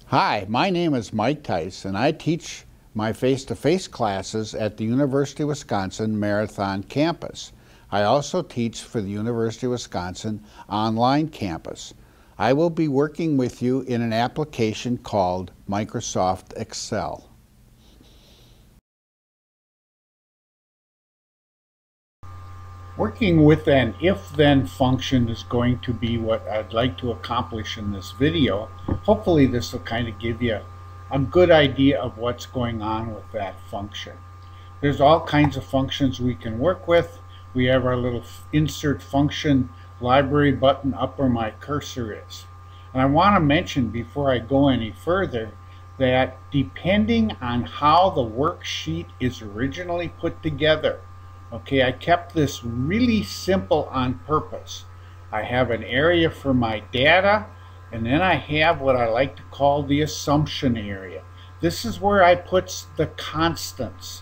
Hi, my name is Mike Theiss, and I teach my face-to-face classes at the University of Wisconsin Marathon campus. I also teach for the University of Wisconsin online campus. I will be working with you in an application called Microsoft Excel. Working with an if-then function is going to be what I'd like to accomplish in this video. Hopefully this will kind of give you a good idea of what's going on with that function. There's all kinds of functions we can work with. We have our little insert function library button up where my cursor is. And I want to mention before I go any further that depending on how the worksheet is originally put together, okay, I kept this really simple on purpose. I have an area for my data, and then I have what I like to call the assumption area. This is where I put the constants.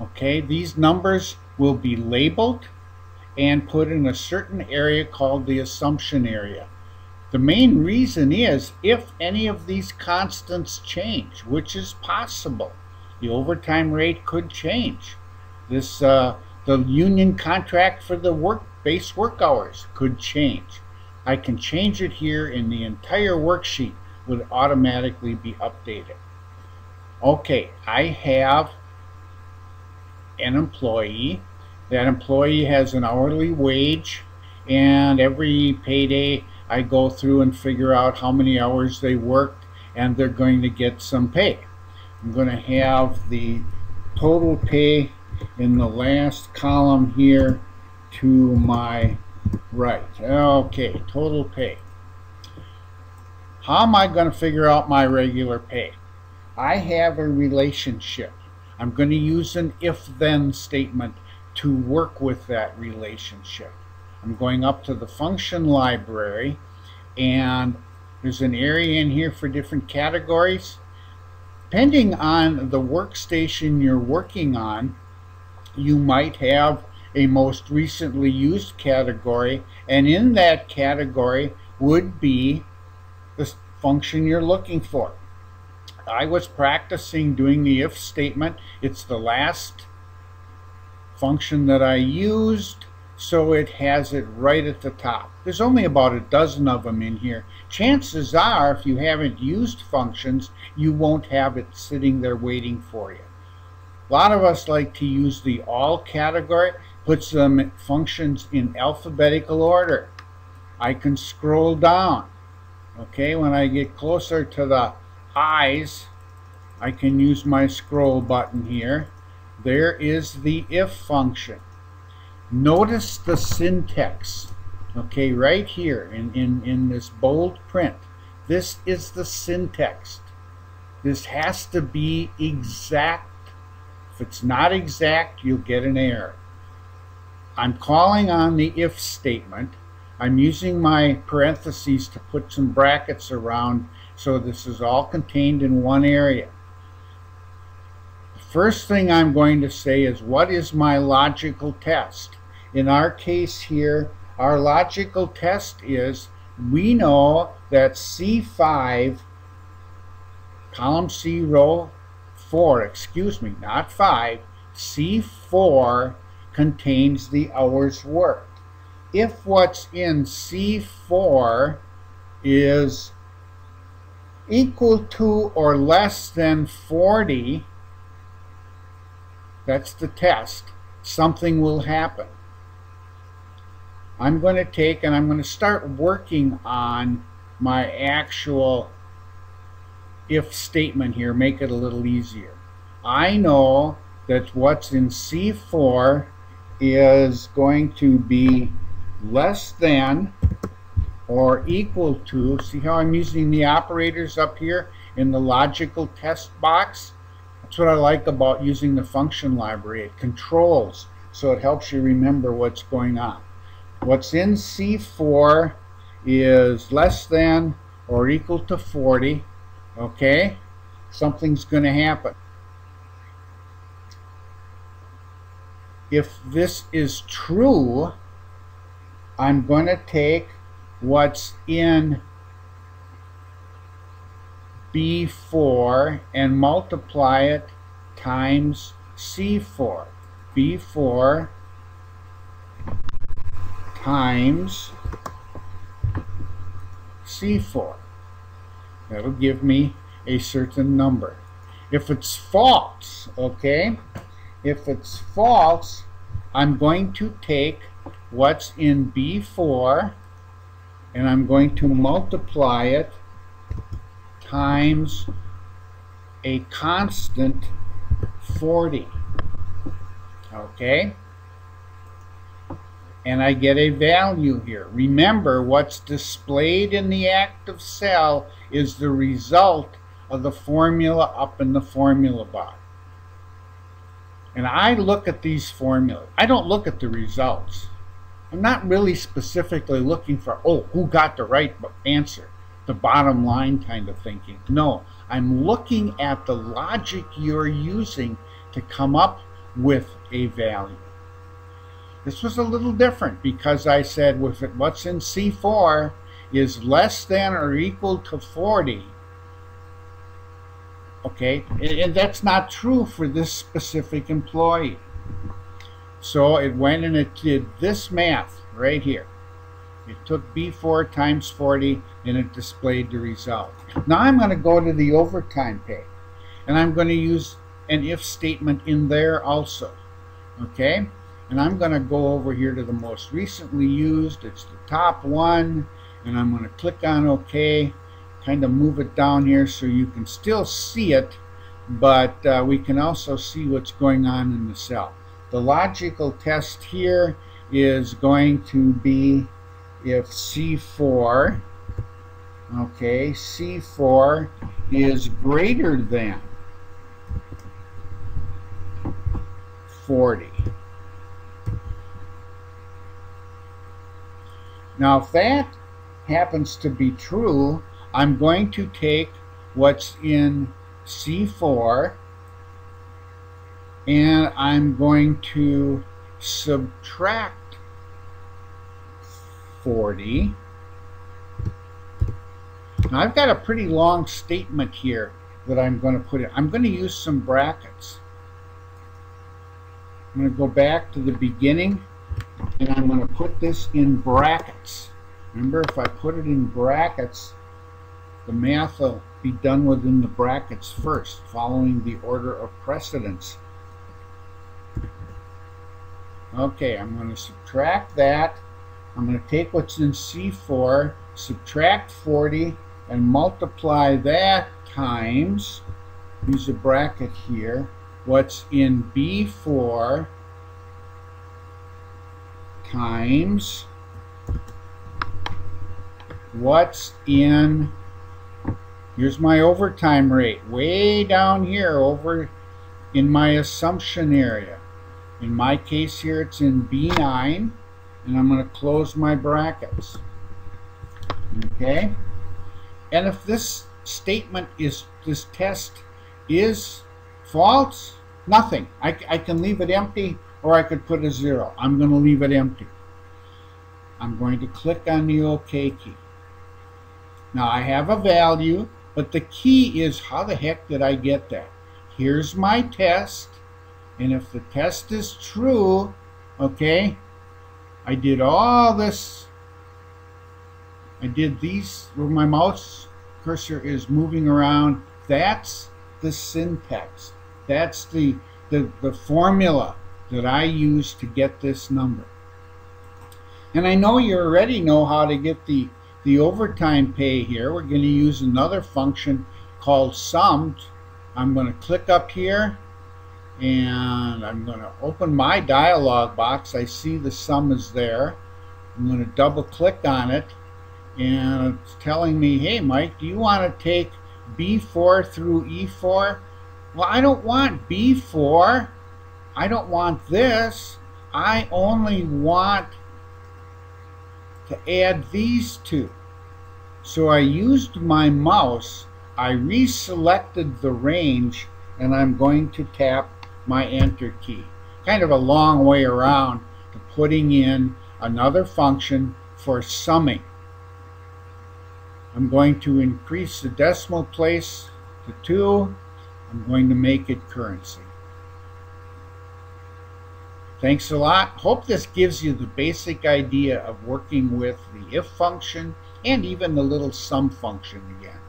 Okay, these numbers will be labeled and put in a certain area called the assumption area. The main reason is if any of these constants change, which is possible. The overtime rate could change. The union contract for the base work hours could change. I can change it here, and the entire worksheet would automatically be updated. Okay, I have an employee. That employee has an hourly wage, and every payday I go through and figure out how many hours they worked, and they're going to get some pay. I'm going to have the total pay in the last column here to my right. Okay, total pay. How am I going to figure out my regular pay? I have a relationship. I'm going to use an if-then statement to work with that relationship. I'm going up to the function library, and there's an area in here for different categories. Depending on the workstation you're working on, you might have a most recently used category, and in that category would be the function you're looking for. I was practicing doing the if statement. It's the last function that I used, so it has it right at the top. There's only about a dozen of them in here. Chances are, if you haven't used functions, you won't have it sitting there waiting for you. A lot of us like to use the all category, puts them functions in alphabetical order. I can scroll down. Okay, when I get closer to the eyes, I can use my scroll button here. There is the if function. Notice the syntax. Okay, right here in this bold print. This is the syntax. This has to be exact. If it's not exact, you'll get an error. I'm calling on the if statement. I'm using my parentheses to put some brackets around, so this is all contained in one area. The first thing I'm going to say is, what is my logical test? In our case here, our logical test is, we know that C5, column C, row 4, excuse me, not 5, C4 contains the hours worked. If what's in C4 is equal to or less than 40, that's the test, something will happen. I'm going to take and I'm going to start working on my actual if statement here, make it a little easier. I know that what's in C4 is going to be less than or equal to, see how I'm using the operators up here in the logical test box? That's what I like about using the function library. It controls, so it helps you remember what's going on. What's in C4 is less than or equal to 40. Okay, something's going to happen. If this is true, I'm going to take what's in B4 and multiply it times C4. B4 times C4. That'll give me a certain number. If it's false, okay, if it's false, I'm going to take what's in B4 and I'm going to multiply it times a constant 40. Okay? And I get a value here. Remember, what's displayed in the active cell is the result of the formula up in the formula bar. And I look at these formulas. I don't look at the results. I'm not really specifically looking for, oh, who got the right answer, the bottom line kind of thinking. No, I'm looking at the logic you're using to come up with a value. This was a little different because I said what's in C4 is less than or equal to 40. Okay, and that's not true for this specific employee. So it went and it did this math right here. It took B4 times 40 and it displayed the result. Now I'm going to go to the overtime pay and I'm going to use an if statement in there also. Okay, and I'm going to go over here to the most recently used. It's the top one, and I'm going to click on OK. Kind of move it down here so you can still see it, but we can also see what's going on in the cell. The logical test here is going to be if C4, okay, C4 is greater than 40. Now if that happens to be true, I'm going to take what's in C4 and I'm going to subtract 40. Now I've got a pretty long statement here that I'm going to put in. I'm going to use some brackets. I'm going to go back to the beginning and I'm going to put this in brackets. Remember, if I put it in brackets, the math will be done within the brackets first, following the order of precedence. Okay, I'm going to subtract that. I'm going to take what's in C4, subtract 40, and multiply that times, use a bracket here, what's in B4 times what's in, here's my overtime rate, way down here over in my assumption area. In my case here it's in B9, and I'm going to close my brackets. Okay? And if this statement is, this test is false, nothing. I can leave it empty, or I could put a 0. I'm going to leave it empty. I'm going to click on the OK key. Now I have a value, but the key is, how the heck did I get that? Here's my test, and if the test is true, okay, I did all this, I did these where my mouse cursor is moving around. That's the syntax. That's the formula that I use to get this number. And I know you already know how to get the overtime pay here. We're going to use another function called summed. I'm going to click up here and I'm going to open my dialog box. I see the sum is there. I'm going to double click on it and it's telling me, hey Mike, do you want to take B4 through E4? Well, I don't want B4. I don't want this. I only want to add these two. So I used my mouse, I reselected the range, and I'm going to tap my enter key. Kind of a long way around to putting in another function for summing. I'm going to increase the decimal place to 2. I'm going to make it currency. Thanks a lot. Hope this gives you the basic idea of working with the if function and even the little sum function again.